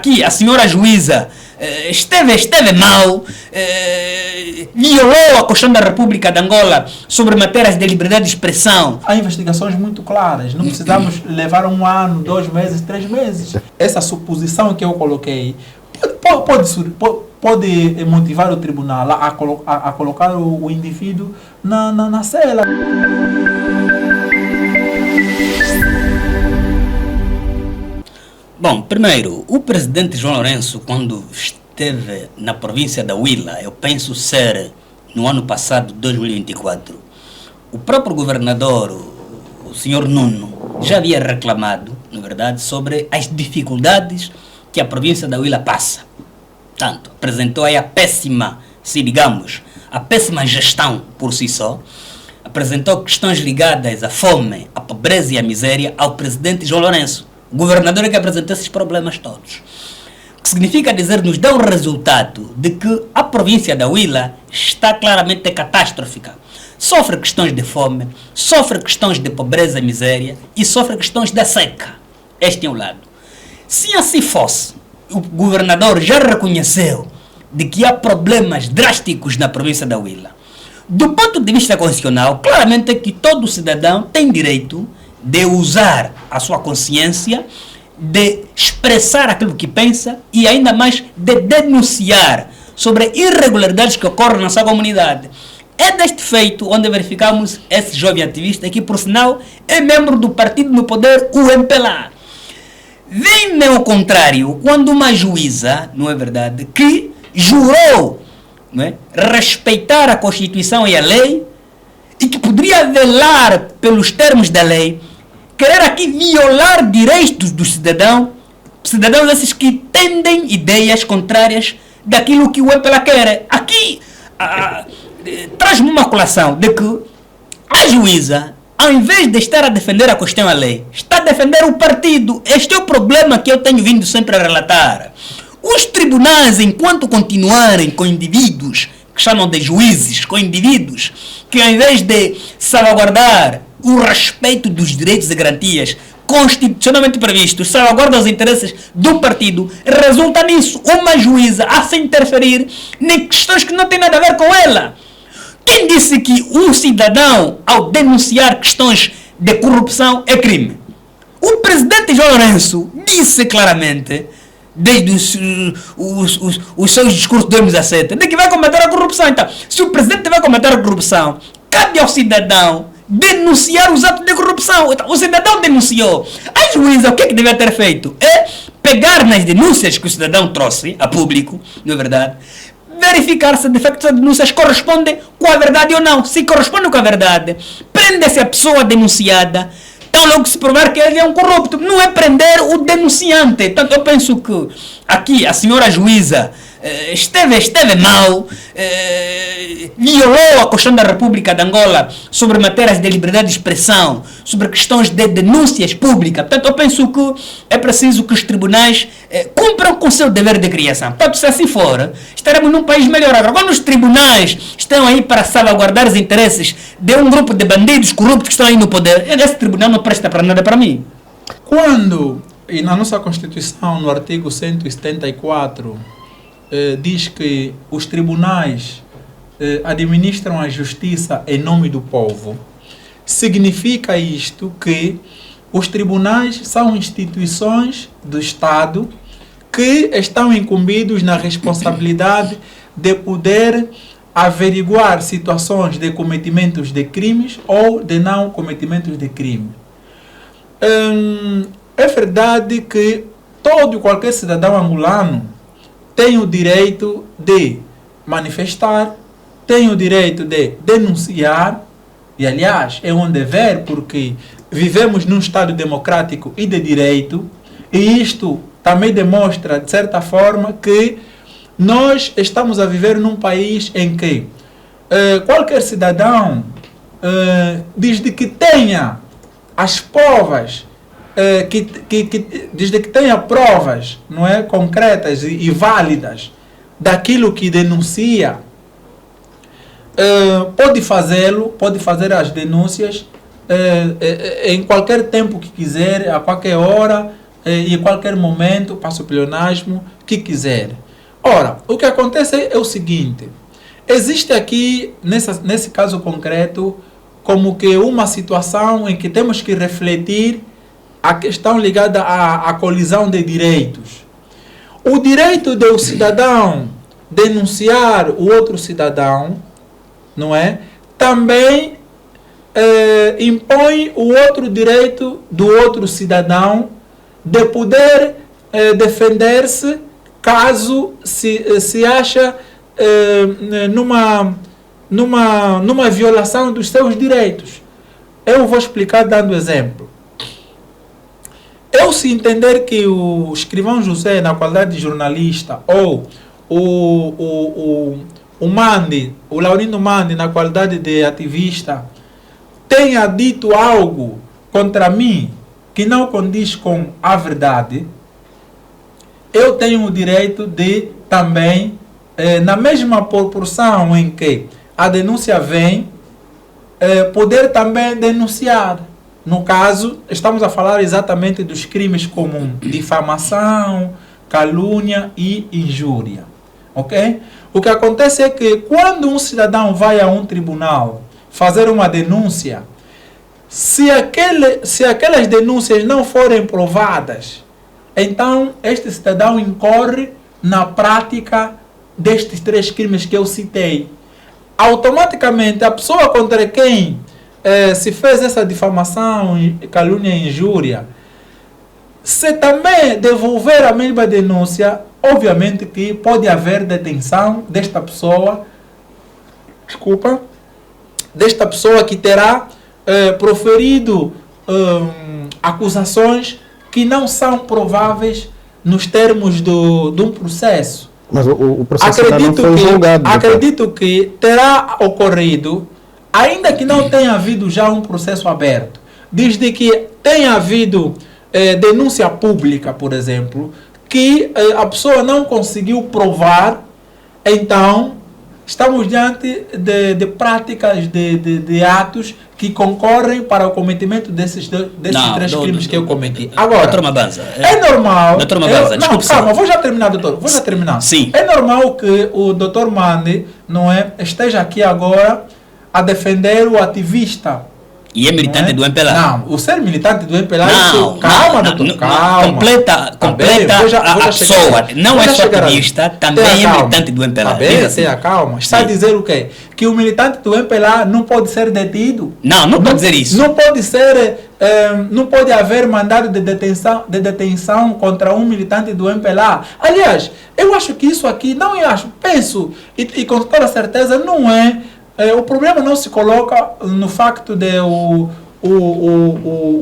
aqui a senhora juíza esteve mal, violou a Constituição da República de Angola sobre matérias de liberdade de expressão. Há investigações muito claras, não precisamos levar 1 ano, 2 meses, 3 meses. Essa suposição que eu coloquei pode motivar o tribunal a colocar o indivíduo na cela. Bom, primeiro, o presidente João Lourenço, quando esteve na província da Huila, eu penso ser no ano passado, 2024, o próprio governador, o senhor Nuno, já havia reclamado, na verdade, sobre as dificuldades que a província da Huila passa. Tanto, apresentou aí a péssima gestão por si só, apresentou questões ligadas à fome, à pobreza e à miséria ao presidente João Lourenço. O governador é que apresentou esses problemas todos. O que significa dizer, nos dá o resultado de que a província da Huila está claramente catastrófica. Sofre questões de fome, sofre questões de pobreza e miséria e sofre questões da seca. Este é um lado. Se assim fosse, o governador já reconheceu de que há problemas drásticos na província da Huila. Do ponto de vista constitucional, claramente é que todo cidadão tem direito de usar a sua consciência, de expressar aquilo que pensa e ainda mais de denunciar sobre irregularidades que ocorrem na sua comunidade. É deste feito onde verificamos esse jovem ativista que, por sinal, é membro do partido no poder, o MPLA. Vem-me ao contrário quando uma juíza, não é verdade, que jurou, não é, respeitar a Constituição e a lei e que poderia velar pelos termos da lei, querer aqui violar direitos do cidadãos esses que tendem ideias contrárias daquilo que o MPLA quer. Aqui traz-me uma colação de que a juíza, ao invés de estar a defender a Constituição e a lei, está a defender o partido. Este é o problema que eu tenho vindo sempre a relatar. Os tribunais, enquanto continuarem com indivíduos que chamam de juízes, com indivíduos que, ao invés de salvaguardar o respeito dos direitos e garantias constitucionalmente previstos, salvaguarda os interesses do partido, resulta nisso uma juíza a se interferir em questões que não têm nada a ver com ela. Quem disse que um cidadão, ao denunciar questões de corrupção, é crime? O presidente João Lourenço disse claramente, desde os seus discursos de 2017, de que vai combater a corrupção. Então, se o presidente vai combater a corrupção, cabe ao cidadão denunciar os atos de corrupção. Então, o cidadão denunciou. A juíza, o que é que deve ter feito? É pegar nas denúncias que o cidadão trouxe a público, não é verdade? Verificar se de facto as denúncias correspondem com a verdade ou não. Se correspondem com a verdade, prende-se a pessoa denunciada, então logo se provar que ele é um corrupto. Não é prender o denunciante. Portanto, eu penso que aqui a senhora juíza esteve mal, violou a Constituição da República de Angola sobre matérias de liberdade de expressão, sobre questões de denúncias públicas. Portanto, eu penso que é preciso que os tribunais cumpram com o seu dever de criação. Portanto, se assim for, estaremos num país melhor. Agora, quando os tribunais estão aí para salvaguardar os interesses de um grupo de bandidos corruptos que estão aí no poder, esse tribunal não presta para nada para mim. E na nossa Constituição, no artigo 174, diz que os tribunais administram a justiça em nome do povo. Significa isto que os tribunais são instituições do Estado que estão incumbidos na responsabilidade de poder averiguar situações de cometimentos de crimes ou de não cometimentos de crime. É verdade que todo e qualquer cidadão angolano tem o direito de manifestar, tem o direito de denunciar, e aliás é um dever porque vivemos num Estado democrático e de direito, e isto também demonstra, de certa forma, que nós estamos a viver num país em que qualquer cidadão, desde que tenha as provas, desde que tenha provas, não é, concretas e válidas daquilo que denuncia, pode fazê-lo, pode fazer as denúncias em qualquer tempo que quiser, a qualquer hora, e em qualquer momento passa o pleonasmo que quiser. Ora, o que acontece é o seguinte, existe aqui, nesse caso concreto, como que uma situação em que temos que refletir a questão ligada à colisão de direitos. O direito do cidadão denunciar o outro cidadão, não é? Também impõe o outro direito do outro cidadão de poder defender-se caso se acha numa violação dos seus direitos. Eu vou explicar dando exemplo. Eu, se entender que o escrivão José, na qualidade de jornalista, ou o Laurindo Mandi, na qualidade de ativista, tenha dito algo contra mim que não condiz com a verdade, eu tenho o direito de também, na mesma proporção em que a denúncia vem, poder também denunciar. No caso, estamos a falar exatamente dos crimes como difamação, calúnia e injúria. Ok? O que acontece é que quando um cidadão vai a um tribunal fazer uma denúncia, se aquelas denúncias não forem provadas, então este cidadão incorre na prática destes 3 crimes que eu citei. Automaticamente, a pessoa contra quem se fez essa difamação, calúnia e injúria, se também devolver a mesma denúncia, obviamente que pode haver detenção desta pessoa, desta pessoa que terá proferido acusações que não são prováveis nos termos de um processo. Mas o processo ainda não foi julgado. Acredito que terá ocorrido, ainda que não tenha havido já um processo aberto, desde que tenha havido denúncia pública, por exemplo, que a pessoa não conseguiu provar, então estamos diante de práticas, de atos que concorrem para o cometimento desses 3 crimes que eu cometi. Agora, Dr. Mabanza, é normal... Dr. Mabanza, desculpe. Calma, vou já terminar, doutor. Vou já terminar. Sim. É normal que o Dr. Mandi, não é, esteja aqui agora a defender o ativista. E é militante do MPLA. Não, o ser militante do MPLA... Não, calma, doutor, calma. Completa a pessoa. Não é só ativista, também é militante do MPLA. Calma. Está a dizer o quê? Que o militante do MPLA não pode ser detido? Não pode dizer isso. Não pode ser... não pode haver mandado de detenção contra um militante do MPLA. Aliás, eu acho que isso aqui, penso, e com toda certeza não é... o problema não se coloca no facto de o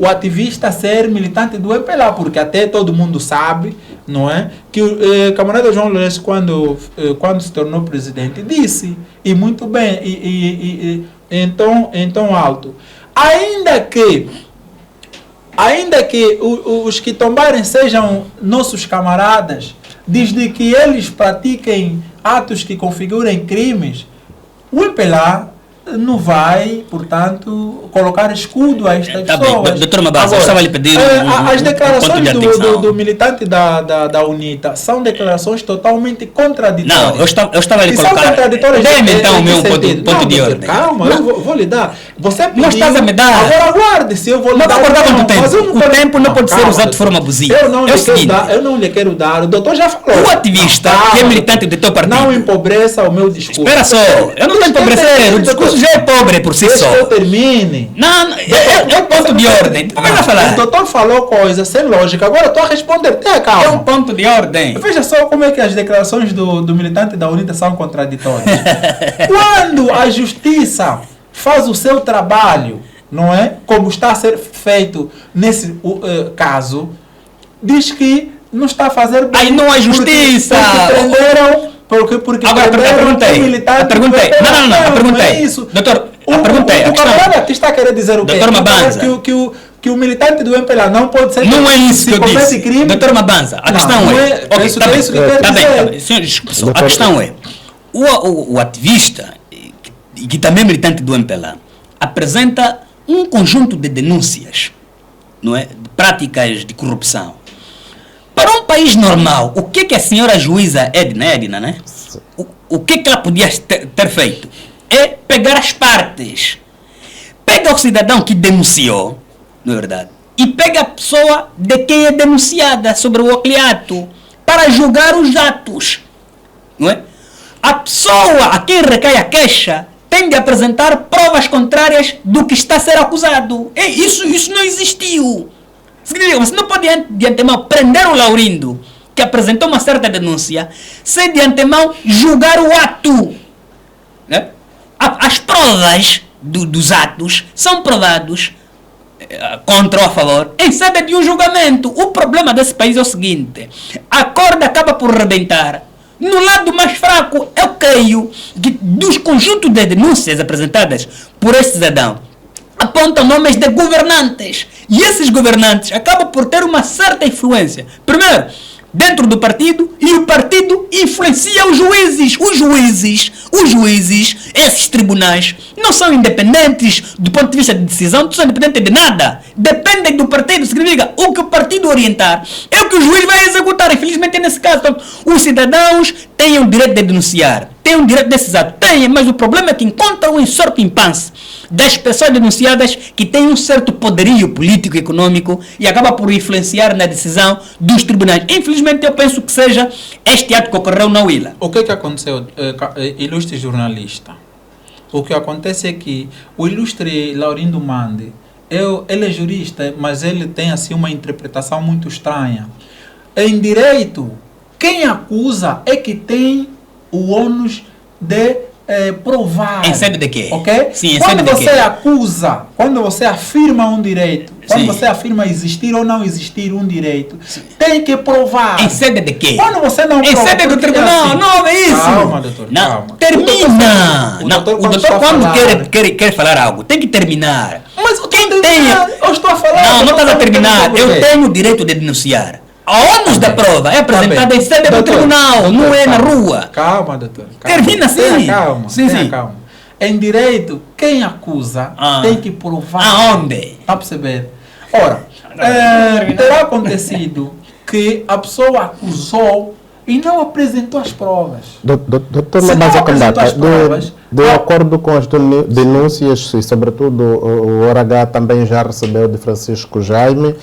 ativista ser militante do MPLA, porque até todo mundo sabe, não é? Que o camarada João Lourenço, quando se tornou presidente, disse, e muito bem, em tom alto, ainda que os que tombarem sejam nossos camaradas, desde que eles pratiquem atos que configurem crimes, o MPLA não vai, portanto, colocar escudo a estas pessoas. Bem. Doutor Mabanza, eu estava a lhe pedir as declarações do militante da UNITA são declarações totalmente contraditórias. Não, eu estava a lhe colocar... São contraditórias. Dê-me então o meu ponto de ordem. Calma, eu vou lhe dar. Você pediu, não estás a me dar. Agora aguarde, se eu vou lhe dar. Não acordar quanto tempo. O tempo não pode ser usado de forma abusiva. Eu não lhe quero dar. O doutor já falou. O ativista, que é militante do teu partido... Não empobreça o meu discurso. Espera só, eu não estou a empobrecer. O discurso já é pobre por si só. Deixa eu termine. Não, é um ponto de ordem. Começa a falar. O doutor falou coisa sem lógica. Agora eu estou a responder. Tenha calma. É um ponto de ordem. Veja só como é que as declarações do militante da UNITA são contraditórias. Quando a justiça faz o seu trabalho, não é? Como está a ser feito nesse caso, diz que não está a fazer bem. Aí não é justiça. Porque agora perguntei. Não, perguntei. É isso. Doutor, perguntei. O camarada que está a querer dizer o quê? Doutor Mabanza. Que o militante do MPLA não pode ser... Não é isso que eu disse. Crime. Doutor Mabanza, a questão é... Isso que eu quero dizer. Tá bem. Senhor, desculpe só. A questão é, o ativista, que também é militante do MPLA, apresenta um conjunto de denúncias, não é? De práticas de corrupção. Para um país normal, o que a senhora juíza Edna, né? O que ela podia ter feito? É pegar as partes. Pega o cidadão que denunciou, não é verdade? E pega a pessoa de quem é denunciada sobre o ato para julgar os atos. Não é? A pessoa a quem recai a queixa tem de apresentar provas contrárias do que está a ser acusado. Isso não existiu. Significa, você não pode de antemão prender o Laurindo, que apresentou uma certa denúncia, sem de antemão julgar o ato. Né? As provas dos atos são provados contra ou a favor em sede de um julgamento. O problema desse país é o seguinte: a corda acaba por rebentar. No lado mais fraco, eu creio que dos conjuntos de denúncias apresentadas por este cidadão, apontam nomes de governantes. E esses governantes acabam por ter uma certa influência. Primeiro, dentro do partido, e o partido influencia os juízes. Os juízes, esses tribunais, não são independentes do ponto de vista de decisão, não são independentes de nada. Dependem do partido. Significa, o que o partido orientar é o que o juiz vai executar. Infelizmente, nesse caso, os cidadãos têm o direito de denunciar, têm o direito de decisar, têm, mas o problema é que encontram um certo impasse das pessoas denunciadas que têm um certo poderio político e econômico e acaba por influenciar na decisão dos tribunais. Infelizmente, eu penso que seja este ato que ocorreu na Huila. O que aconteceu, ilustre jornalista? O que acontece é que o ilustre Laurindo Mande, ele é jurista, mas ele tem assim uma interpretação muito estranha. Em direito, quem acusa é que tem o ônus de provar. Em sede de quê? Ok? Sim, em quando sede de você quê? acusa, quando você afirma um direito, quando Sim. você afirma existir ou não existir um direito, tem que provar. Em sede de quê? Quando você não Em prova, sede do porque tribunal, assim, não é isso. Calma, doutor, Não, calma. termina. O Não, doutor, o doutor está a quando falar- quer falar algo, tem que terminar. Mas eu Quem estou a tem... terminar, eu estou a falar. Não eu estás a estou terminar. falando Eu com você. tenho o direito de denunciar. A ônus da prova é apresentada bem. em sede do Doutor, tribunal, não doutor, é na calma. rua. Calma, doutor. Calma. Termina assim. Tenha calma. Sim, tenha sim. calma. Em direito, quem acusa tem que provar. Aonde? Está a perceber? Ora, terá acontecido que a pessoa acusou e não apresentou as provas. Doutor Se não Lamaza apresentou Candata, as provas, de acordo com as denúncias, e sobretudo o ORH também já recebeu de Francisco Jaime,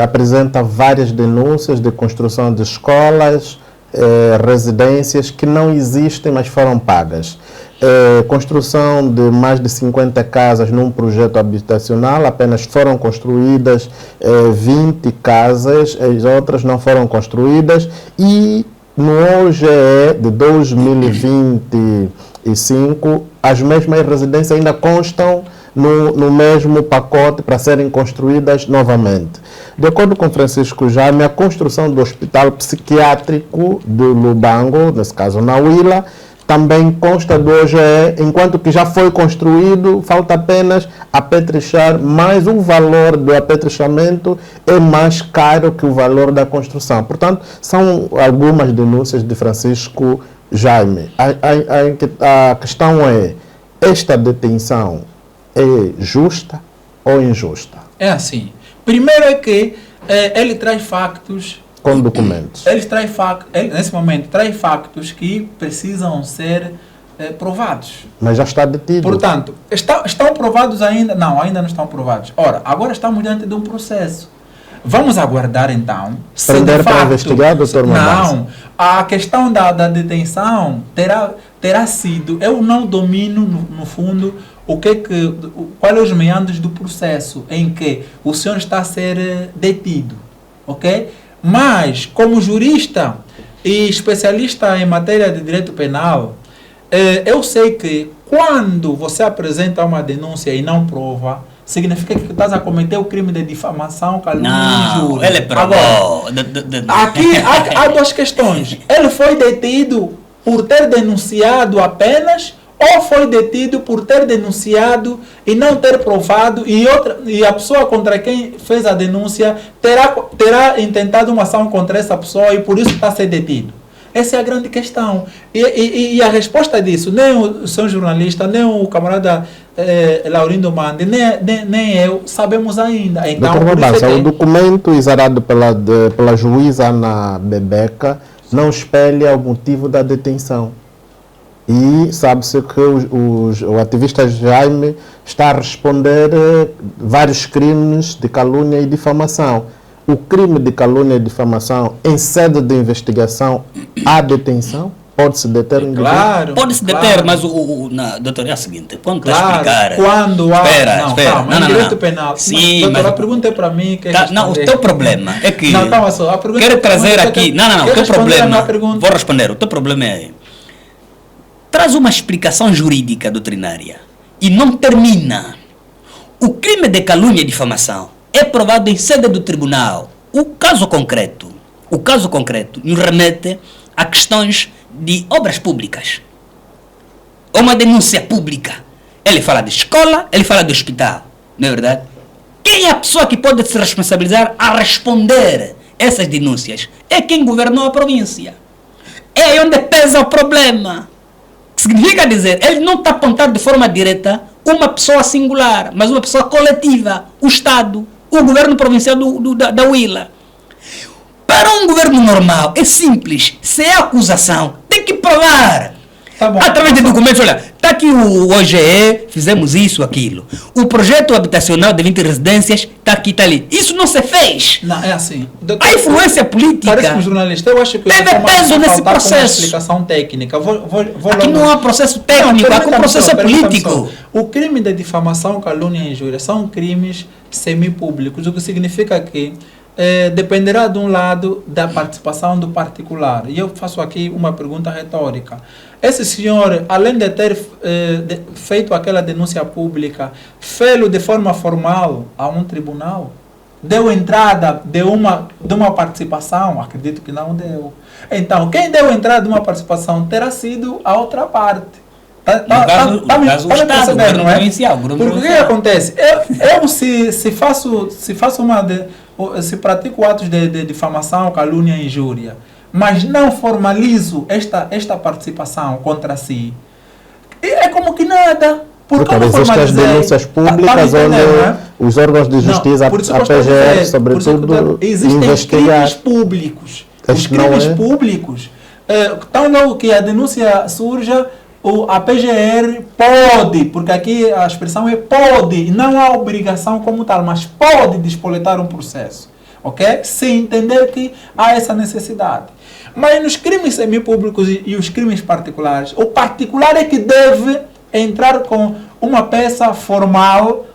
apresenta várias denúncias de construção de escolas, residências que não existem, mas foram pagas. Construção de mais de 50 casas num projeto habitacional, apenas foram construídas 20 casas, as outras não foram construídas, e no OGE de 2025 as mesmas residências ainda constam no mesmo pacote para serem construídas novamente. De acordo com Francisco Jaime, a construção do hospital psiquiátrico de Lubango, nesse caso na Huila, também consta do OGE, enquanto que já foi construído, falta apenas apetrechar, mas o valor do apetrechamento é mais caro que o valor da construção. Portanto, são algumas denúncias de Francisco Jaime. A questão é, esta detenção é justa ou injusta? É assim. Primeiro é que ele traz factos. Com documentos. Ele, nesse momento, traz factos que precisam ser provados. Mas já está detido. Portanto, estão provados ainda? Não, ainda não estão provados. Ora, agora estamos diante de um processo. Vamos aguardar então. Se Prender de para facto, investigar, doutor Mambasa? Não, a questão da detenção terá sido. Eu não domino, no fundo, quais os meandros do processo em que o senhor está a ser detido. Ok? Mas, como jurista e especialista em matéria de direito penal, eu sei que quando você apresenta uma denúncia e não prova, significa que estás a cometer o crime de difamação, calúnia e injúria. Não, ele provou. Aqui há duas questões. Ele foi detido por ter denunciado apenas, ou foi detido por ter denunciado e não ter provado, e a pessoa contra quem fez a denúncia terá intentado uma ação contra essa pessoa e por isso está a ser detido. Essa é a grande questão. E a resposta disso, nem o seu jornalista, nem o camarada Laurindo Mande, nem eu sabemos ainda. Então, Dr. Mabasa, o documento exarado pela juíza Ana Bebeca não espelha o motivo da detenção. E sabe-se que o ativista Jaime está a responder vários crimes de calúnia e difamação. O crime de calúnia e difamação, em sede de investigação, há detenção? Pode-se deter o indivíduo? Claro. Pode-se deter, mas doutor, é o seguinte, quando está a explicar... Quando há... Espera. Calma, Não. direito penal. Sim, doutor, mas... a pergunta é para mim. Não, o teu problema é que... Não, calma só. A pergunta quero trazer aqui... Não, o teu problema... Vou responder. O teu problema é... Traz uma explicação jurídica doutrinária e não termina. O crime de calúnia e difamação é provado em sede do tribunal. O caso concreto nos remete a questões de obras públicas. Uma denúncia pública. Ele fala de escola, ele fala de hospital. Não é verdade? Quem é a pessoa que pode se responsabilizar a responder essas denúncias? É quem governou a província. É aí onde pesa o problema. Significa dizer, ele não está apontado de forma direta uma pessoa singular, mas uma pessoa coletiva, o Estado, o governo provincial da Huila. Para um governo normal, é simples. Se é acusação, tem que provar. Tá bom. Através de documentos, olha, está aqui o OGE, fizemos isso, aquilo. O projeto habitacional de 20 residências, está aqui, está ali. Isso não se fez. Não, é assim. A influência política... Parece um jornalista. Eu acho que teve peso nesse processo. Uma explicação técnica. Aqui não há processo técnico, há um processo político. O crime de difamação, calúnia e injúria são crimes semipúblicos, o que significa que dependerá de um lado da participação do particular. E eu faço aqui uma pergunta retórica. Esse senhor, além de ter feito aquela denúncia pública, fez-lo de forma formal a um tribunal? Deu entrada de uma participação? Acredito que não deu. Então, quem deu entrada de uma participação terá sido a outra parte. No caso, o Estado, o governo provincial. Porque o que acontece? Eu se pratico atos de difamação, calúnia e injúria, mas não formalizo esta participação contra si, é como que nada. Porque existem as denúncias públicas onde os órgãos de justiça, a PGR, sobretudo, existem crimes públicos. Os crimes públicos, tão logo que a denúncia surja, a PGR pode, porque aqui a expressão é pode, não há obrigação como tal, mas pode despoletar um processo, ok? Se entender que há essa necessidade. Mas nos crimes semipúblicos e os crimes particulares, o particular é que deve entrar com uma peça formal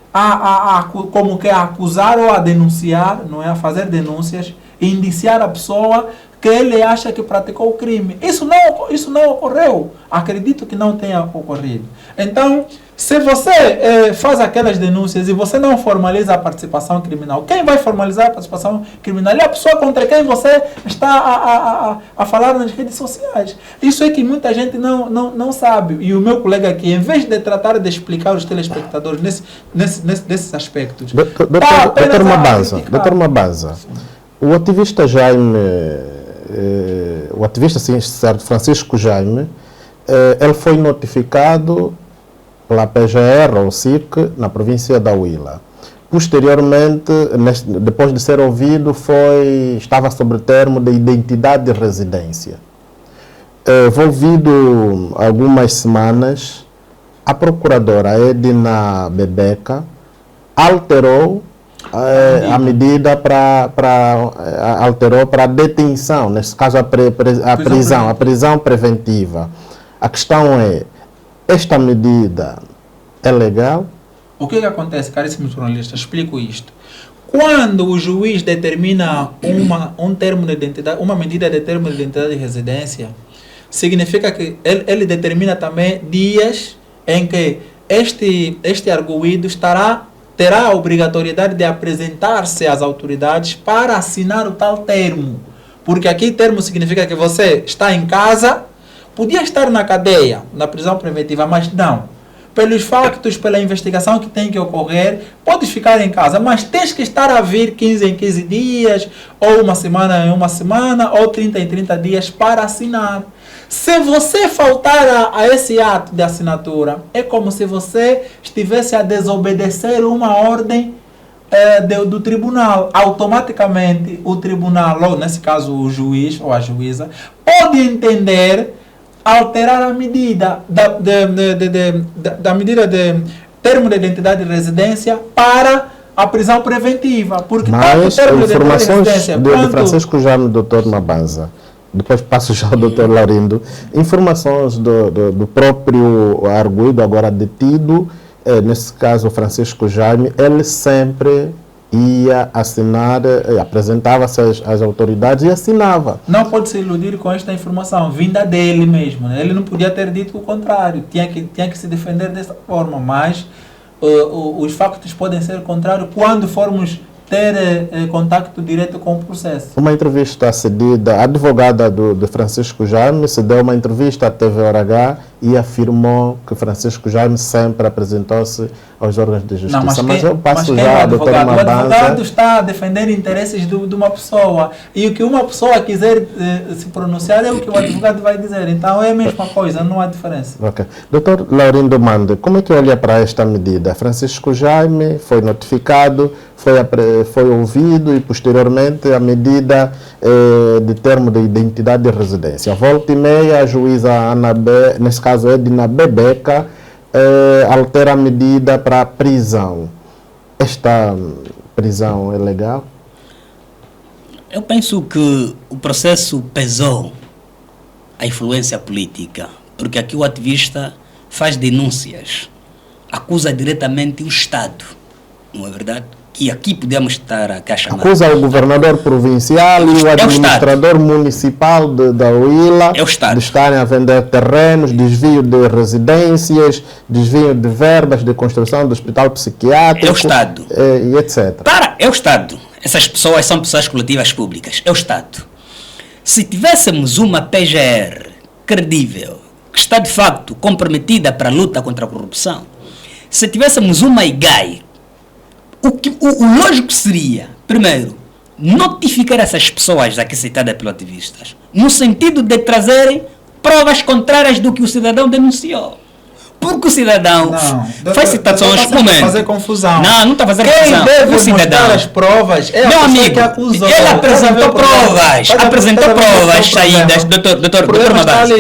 como que a acusar ou a denunciar, não é? A fazer denúncias e indiciar a pessoa que ele acha que praticou o crime. Isso não ocorreu. Acredito que não tenha ocorrido. Então, se você faz aquelas denúncias e você não formaliza a participação criminal, quem vai formalizar a participação criminal é a pessoa contra quem você está a falar nas redes sociais. Isso é que muita gente não sabe. E o meu colega aqui, em vez de tratar de explicar aos telespectadores nesses aspectos... Dr. Mabasa, o ativista Jaime... o ativista certo, Francisco Jaime, ele foi notificado pela PGR ou SIC na província da Huila. Posteriormente, depois de ser ouvido, estava sob termo de identidade de residência. Envolvido algumas semanas, a procuradora Edna Bebeca alterou a medida alterou para a detenção, neste caso a prisão preventiva. A questão é, esta medida é legal? O que acontece, caríssimo jornalista? Explico isto. Quando o juiz determina um termo de identidade, uma medida de termo de identidade de residência, significa que ele determina também dias em que este arguido terá a obrigatoriedade de apresentar-se às autoridades para assinar o tal termo. Porque aqui termo significa que você está em casa, podia estar na cadeia, na prisão preventiva, mas não. pelos factos, pela investigação que tem que ocorrer, podes ficar em casa, mas tens que estar a vir 15 em 15 dias, ou uma semana em uma semana, ou 30 em 30 dias para assinar. Se você faltar a esse ato de assinatura, é como se você estivesse a desobedecer uma ordem do tribunal. Automaticamente o tribunal, ou nesse caso o juiz ou a juíza, pode entender alterar a medida da medida de termo de identidade de residência para a prisão preventiva. Porque mas informações de Francisco Jaime, doutor Mabanza, depois passo já ao doutor Laurindo, informações do próprio arguido, agora detido, nesse caso Francisco Jaime, ele sempre ia assinar, apresentava-se às autoridades e assinava. Não pode se iludir com esta informação, vinda dele mesmo. Né? Ele não podia ter dito o contrário, tinha que se defender dessa forma, mas os factos podem ser contrários quando formos ter contato direto com o processo. Uma entrevista cedida, a advogada de Francisco Jaime se deu uma entrevista à TVRH e afirmou que Francisco Jaime sempre apresentou-se aos órgãos de justiça. Não, mas eu passo já já, doutor Mabanza. O advogado está a defender interesses de uma pessoa e o que uma pessoa quiser se pronunciar é o que o advogado vai dizer. Então é a mesma coisa, não há diferença. Ok. Doutor Laurindo Mande, como é que olha para esta medida? Francisco Jaime foi notificado, foi ouvido e posteriormente a medida de termo de identidade de residência. Volta e meia, a juíza Ana B, nesse caso Edna Bebeca, altera a medida para prisão. Esta prisão é legal? Eu penso que o processo pesou a influência política, porque aqui o ativista faz denúncias, acusa diretamente o Estado, não é verdade? Que aqui podemos estar a chamar. Acusa o governador provincial e o administrador municipal da UILA de estarem a vender terrenos, desvio de residências, desvio de verbas de construção do hospital psiquiátrico. É o Estado. E etc. É o Estado. Essas pessoas são pessoas coletivas públicas. É o Estado. Se tivéssemos uma PGR credível, que está de facto comprometida para a luta contra a corrupção, se tivéssemos uma IGAI, o lógico seria, primeiro, notificar essas pessoas aqui citadas pelos ativistas, no sentido de trazerem provas contrárias do que o cidadão denunciou. Porque o cidadão faz citações... fazer confusão. Não está fazendo confusão. Quem deve mostrar as provas é meu a amigo, que acusou. Ele apresentou provas saídas, doutor Mabanza.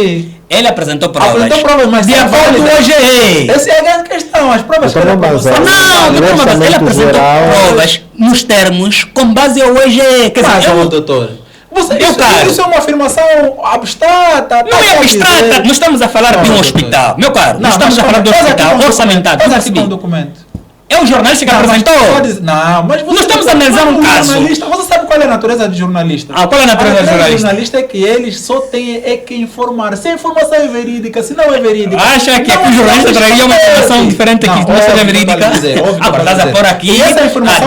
Ele apresentou provas. Mas de acordo com o OGE. Essa é a grande questão. As provas que ele apresentou. Não, doutor Mabanza, ele apresentou provas nos termos com base ao OGE. Quer dizer, doutor. Isso é uma afirmação abstrata. Não é abstrata. Nós estamos a falar de um hospital. Meu caro, nós estamos a falar de um hospital orçamentado. Um documento. É o jornalista que apresentou? Não, mas nós estamos a analisar um caso. Você sabe qual é a natureza de jornalista? Qual é a natureza de jornalista? Jornalista é que eles só têm que informar. Se a informação é verídica, se não é verídica. Acha que aqui o jornalista traria uma informação diferente que não seja verídica? Agora estás a pôr aqui a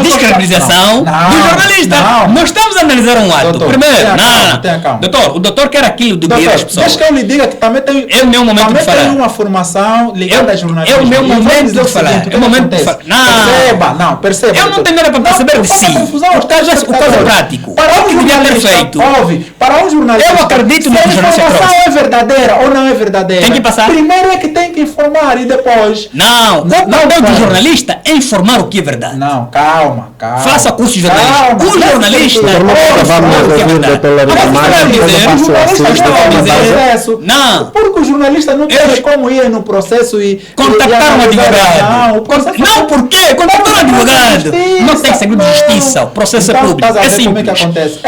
descredibilização do jornalista. Nós estamos a analisar um ato. Primeiro, o doutor quer aquilo de guiar as pessoas. Deixa que eu lhe diga que também tem. É o meu momento de falar. Também tem uma formação ligada a jornalismo. É o meu momento de falar. É o momento de falar. Perceba. Eu não tenho nada para perceber de si. O caso é prático. Para um jornalista, para um jornalista, eu acredito no que o jornalista trouxe. Se a informação é verdadeira ou não é verdadeira, tem que passar. Primeiro é que tem que informar e depois... O papel do jornalista é informar o que é verdade. Não, calma. Faça curso de jornalista. O jornalista Não. Porque o jornalista não tem como ir no processo e... Contactar um advogado. Não, por quê? Contactar um advogado. Não tem segredo de justiça. O processo é público. É simples. Como é que acontece?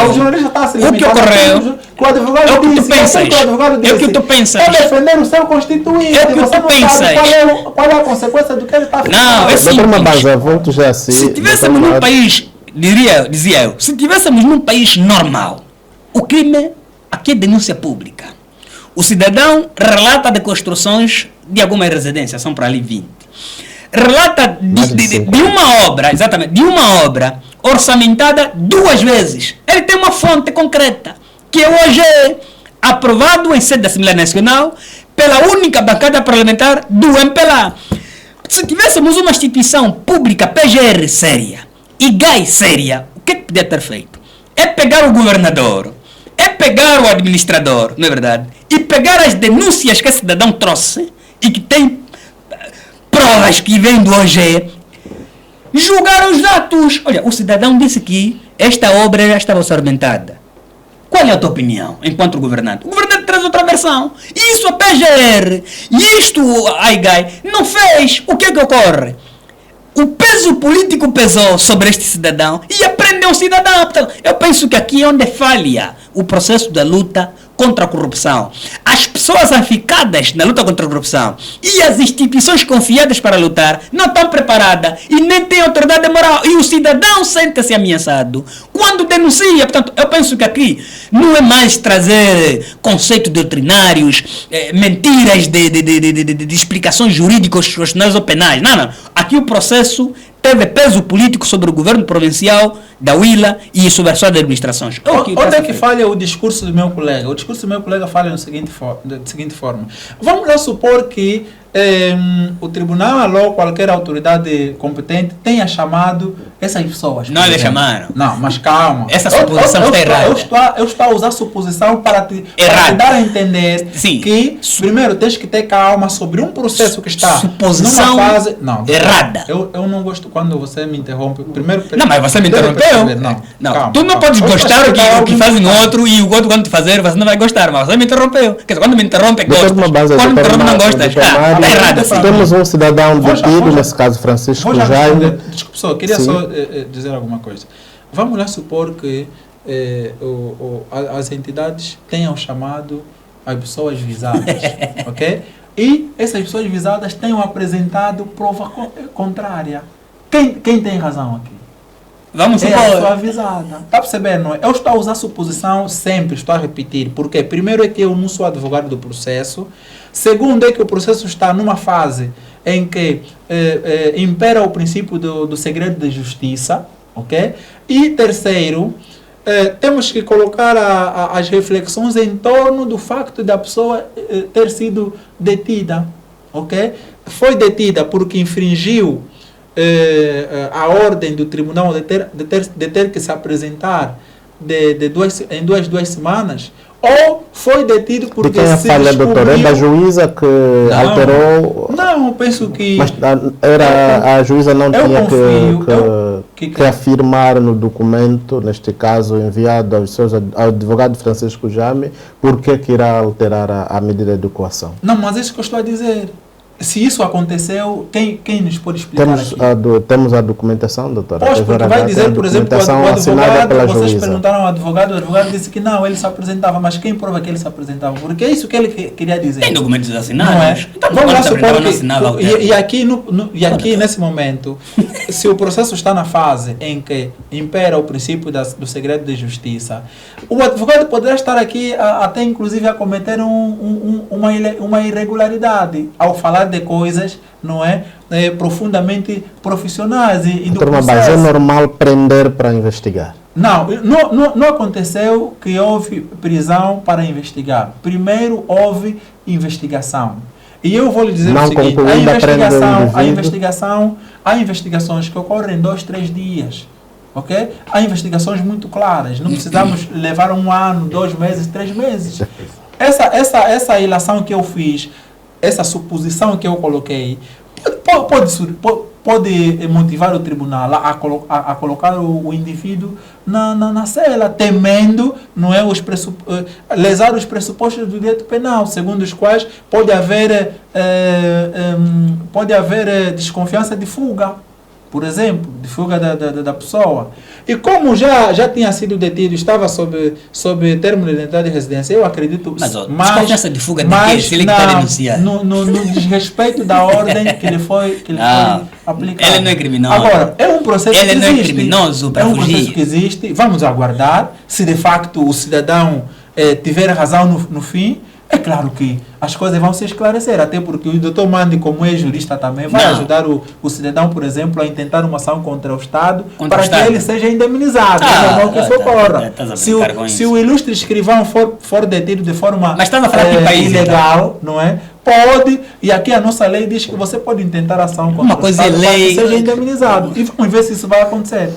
O jornalista está a se limitar. O que ocorreu? É o que tu pensas. É o que tu pensas. É defender o seu constituinte. É o que tu pensas. Qual é a consequência do que ele está fazendo? Não, é simples. Volto já assim. Se tivéssemos num país, dizia eu, se tivéssemos num país normal, o crime aqui é denúncia pública. O cidadão relata de construções de algumas residências, são para ali 20. Relata de uma obra, exatamente, de uma obra orçamentada 2 vezes. Ele tem uma fonte concreta, que é hoje aprovado em sede da Assembleia Nacional pela única bancada parlamentar do MPLA. Se tivéssemos uma instituição pública PGR séria e GAI séria, o que podia ter feito? É pegar o governador, é pegar o administrador, não é verdade? E pegar as denúncias que esse cidadão trouxe e que tem provas que vêm do OGE, julgar os atos. Olha, o cidadão disse que esta obra já estava orçamentada. Qual é a tua opinião, enquanto governante? O governante traz outra versão. Isso a PGR, e isto a IGAI, não fez. O que é que ocorre? O peso político pesou sobre este cidadão e prendeu o cidadão. Portanto, eu penso que aqui é onde falha o processo da luta contra a corrupção. As pessoas aficadas na luta contra a corrupção e as instituições confiadas para lutar não estão preparadas e nem têm autoridade moral. E o cidadão sente-se ameaçado quando denuncia. Portanto, eu penso que aqui não é mais trazer conceitos doutrinários, mentiras de explicações jurídicas, constitucionais ou penais. Não. Aqui o processo teve peso político sobre o governo provincial da Huila e sobre as suas administrações. Onde é que falha o discurso do meu colega? O discurso do meu colega falha da seguinte forma. Vamos lá supor que o tribunal ou qualquer autoridade competente tenha chamado essas pessoas. Não lhe chamaram. Não, mas calma. Essa suposição está errada. Eu estou a usar suposição para te dar a entender Sim. que, primeiro, tens que ter calma sobre um processo que está suposição numa fase... errada. Eu não gosto quando você me interrompe. Primeiro, não, mas você me interrompeu. Não. Calma, tu não podes gostar do que fazem no outro e o outro quando te fazer você não vai gostar, mas você me interrompeu. Quer dizer, quando me interrompe, gostas. Quando me interrompe, não gostas. Está errado assim. Temos um cidadão detido, nesse caso Francisco Jaime. Desculpa, só queria só dizer alguma coisa. Vamos lá supor que as entidades tenham chamado as pessoas visadas, ok? E essas pessoas visadas tenham apresentado prova contrária. Quem tem razão aqui? Vamos supor. É a pessoa avisada. Está percebendo? Não é? Eu estou a usar suposição sempre, estou a repetir. Porque primeiro é que eu não sou advogado do processo. Segundo é que o processo está numa fase em que impera o princípio do segredo de justiça. Ok? E terceiro, temos que colocar as reflexões em torno do facto da pessoa ter sido detida. Ok? Foi detida porque infringiu a ordem do tribunal de ter que se apresentar em duas semanas, ou foi detido porque de quem a falha, doutor? É da juíza que alterou? Não, penso que... Mas a juíza não tinha que afirmar no documento, neste caso enviado ao advogado Francisco Jaime, por que irá alterar a medida de coação? Não, mas é isso que eu estou a dizer. Se isso aconteceu, quem nos pode explicar temos a documentação, doutora? Pois, porque vai dizer, por exemplo, o advogado, vocês perguntaram ao advogado, o advogado disse que não, ele se apresentava, mas quem prova que ele se apresentava? Porque é isso que ele queria dizer. Tem documentos assinados. Não é? Então, vamos lá supor que, aqui nesse momento, se o processo está na fase em que impera o princípio do segredo de justiça, o advogado poderá estar aqui até inclusive a cometer uma irregularidade ao falar de coisas, não é? Profundamente profissionais e do processo. Mas é normal prender para investigar? Não aconteceu que houve prisão para investigar. Primeiro houve investigação. E eu vou lhe dizer o seguinte, há investigações que ocorrem 2, 3 dias. Okay? Há investigações muito claras. Não precisamos levar 1 ano, 2 meses, 3 meses. Essa ilação que eu fiz, essa suposição que eu coloquei, pode motivar o tribunal a colocar o indivíduo na cela, temendo, não é, lesar os pressupostos do direito penal, segundo os quais pode haver desconfiança de fuga. Por exemplo, de fuga da pessoa. E como já tinha sido detido, estava sob termo de identidade de residência, eu acredito... Mas desconfiança de fuga de quê? Se ele está denunciando. No desrespeito da ordem que lhe foi aplicada. Ele não é criminoso. Agora, é um processo que existe. Ele não é criminoso para fugir. É um processo que existe. Vamos aguardar se de facto o cidadão tiver razão no fim. É claro que as coisas vão se esclarecer, até porque o doutor Mandi, como é jurista também, vai ajudar o cidadão, por exemplo, a intentar uma ação contra o Estado que ele seja indenizado. Que isso ocorra. Se o ilustre escrivão for detido de forma ilegal, não é? pode, e aqui a nossa lei diz que você pode intentar ação contra Uma o coisa é Estado para lei. que seja indemnizado. E vamos ver se isso vai acontecer.